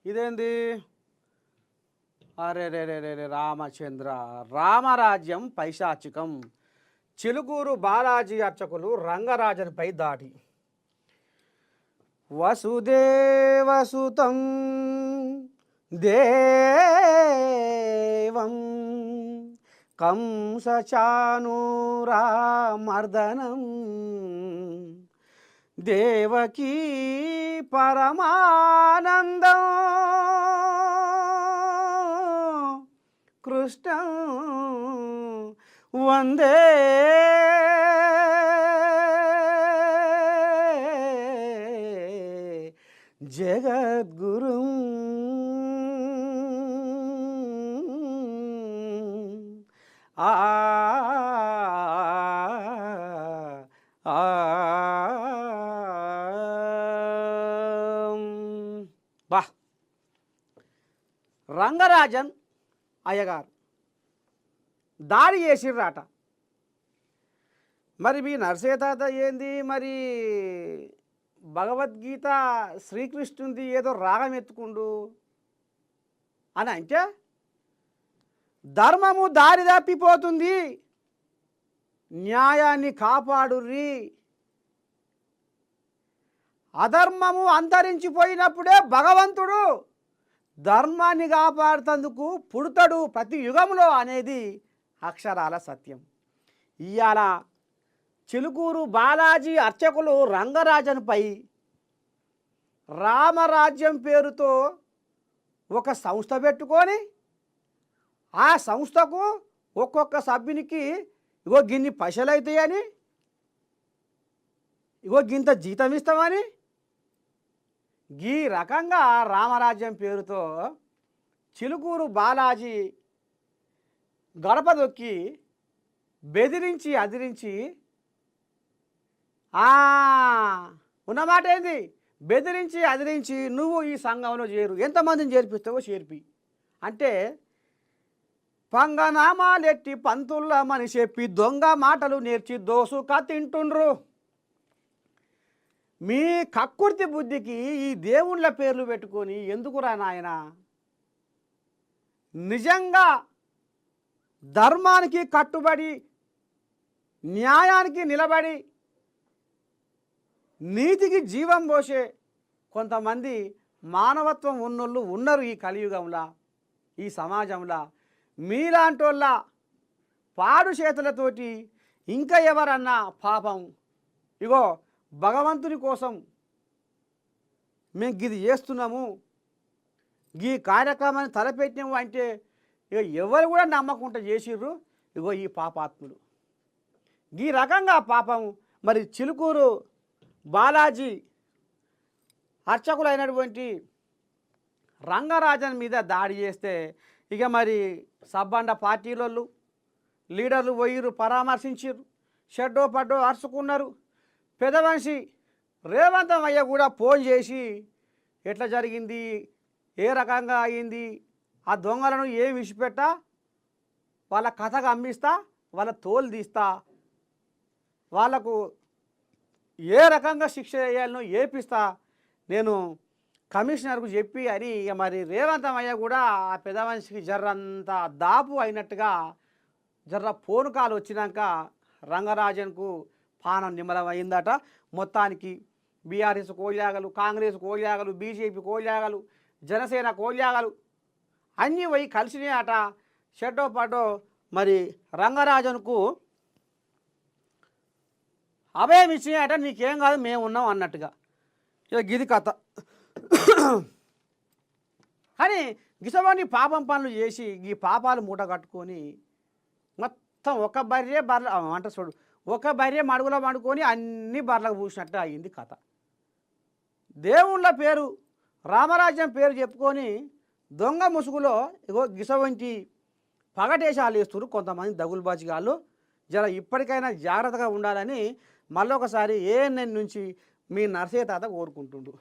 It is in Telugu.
ఇదేంది? అరే రే రే రే రే రామచంద్ర, రామరాజ్యం పైశాచికం. చిలుకూరు బాలాజీ అర్చకులు రంగరాజన్పై దాడి. వసుదేవసుతం దేవం కంసచానూరామర్దనం దేవకీ పరమానందం కృష్ణం వందే జగద్గురుం. ఆ బా రంగరాజన్ అయ్యగారు దాడి చేసిర్రాట. మరి మీ నరసయ్య తాత ఏంది మరి భగవద్గీత శ్రీకృష్ణుంది ఏదో రాగం ఎత్తుకుండు అని అంటే ధర్మము దారి తప్పిపోతుంది, న్యాయాన్ని కాపాడుర్రి, అధర్మము అంతరించిపోయినప్పుడే భగవంతుడు ధర్మాన్ని కాపాడుతందుకు పుడతాడు ప్రతి యుగంలో అనేది అక్షరాల సత్యం. ఇవాళ చిలుకూరు బాలాజీ అర్చకులు రంగరాజన్పై రామరాజ్యం పేరుతో ఒక సంస్థ పెట్టుకొని ఆ సంస్థకు ఒక్కొక్క సభ్యునికి ఇగో గిన్ని పైసలు అవుతాయని, ఇగో గింత జీతం ఇస్తామని ఈ రకంగా రామరాజ్యం పేరుతో చిలుకూరు బాలాజీ గడప దొక్కి బెదిరించి అదిరించి ఉన్నమాట ఏంది, బెదిరించి అదిరించి నువ్వు ఈ సంఘంలో చేరు, ఎంతమందిని చేర్పిస్తావో చేర్పి అంటే పంగనామాలెట్టి పంతుల్లమని చెప్పి దొంగ మాటలు నేర్చి దోసుక తింటుండ్రు. మీ కక్కుర్తి బుద్ధికి ఈ దేవుళ్ళ పేర్లు పెట్టుకొని ఎందుకురా నాయన? నిజంగా ధర్మానికి కట్టుబడి న్యాయానికి నిలబడి నీతికి జీవం పోసే కొంతమంది మానవత్వం ఉన్నోళ్ళు ఉన్నారు ఈ కలియుగంలో, ఈ సమాజంలో. మీలాంటోళ్ళ పాడు చేతులతోటి ఇంకా ఎవరన్నా పాపం ఇగో భగవంతుని కోసం మేము గిది చేస్తున్నాము, ఈ కార్యక్రమాన్ని తలపెట్టినాము అంటే ఇక ఎవరు కూడా నమ్మకుండా చేసిర్రు ఇగో ఈ పాపాత్ములు. ఈ రకంగా పాపం మరి చిలుకూరు బాలాజీ అర్చకులైనటువంటి రంగరాజన్ మీద దాడి చేస్తే ఇక మరి సబ్బండ పార్టీలోళ్ళు లీడర్లు పోయిర్రు, పరామర్శించారు, షెడ్డో పడ్డో అరుచుకున్నారు. పెద్ద మనిషి రేవంతమయ్య కూడా ఫోన్ చేసి ఎట్లా జరిగింది, ఏ రకంగా అయింది, ఆ దొంగలను ఏం విడిచిపెట్టా, వాళ్ళ కథగా అమ్మిస్తా, వాళ్ళ తోలు తీస్తా, వాళ్ళకు ఏ రకంగా శిక్ష వేయాలనో ఏపిస్తా నేను కమిషనర్కు చెప్పి అని ఇక మరి రేవంతమయ్య కూడా ఆ పెద్ద మనిషికి జర్రంత దాపు అయినట్టుగా జర్ర ఫోన్ కాల్ వచ్చినాక రంగరాజన్కు పానం నిమ్మలం అయిందట. మొత్తానికి బీఆర్ఎస్ కోల్యాగలు, కాంగ్రెస్ కోల్యాగలు, బీజేపీ కోల్యాగలు, జనసేన కోల్యాగలు అన్నీ పోయి కలిసినాయట. షెడ్డో పడ్డో మరి రంగరాజన్కు అభయం ఇచ్చినాయట, నీకేం కాదు మేము ఉన్నాం అన్నట్టుగా. ఇక గిది కథ. కానీ గిసవాన్ని పాపం పనులు చేసి ఈ పాపాలు మూట కట్టుకొని మొత్తం ఒక బర్రె అంట చూడు, ఒక బర్రె మడుగులో మడుకొని అన్ని బర్రెలకు పూసినట్టు అయింది కథ. దేవుళ్ళ పేరు రామరాజ్యం పేరు చెప్పుకొని దొంగ ముసుగులో ఇగో గిసవంటి పగటేశాలు వేస్తున్నారు కొంతమంది దగులుబాజిగాళ్ళు. జర ఇప్పటికైనా జాగ్రత్తగా ఉండాలని మళ్ళొకసారి ఏఎన్ఎన్ నుంచి మీ నర్సయ్య తాత కోరుకుంటుండు.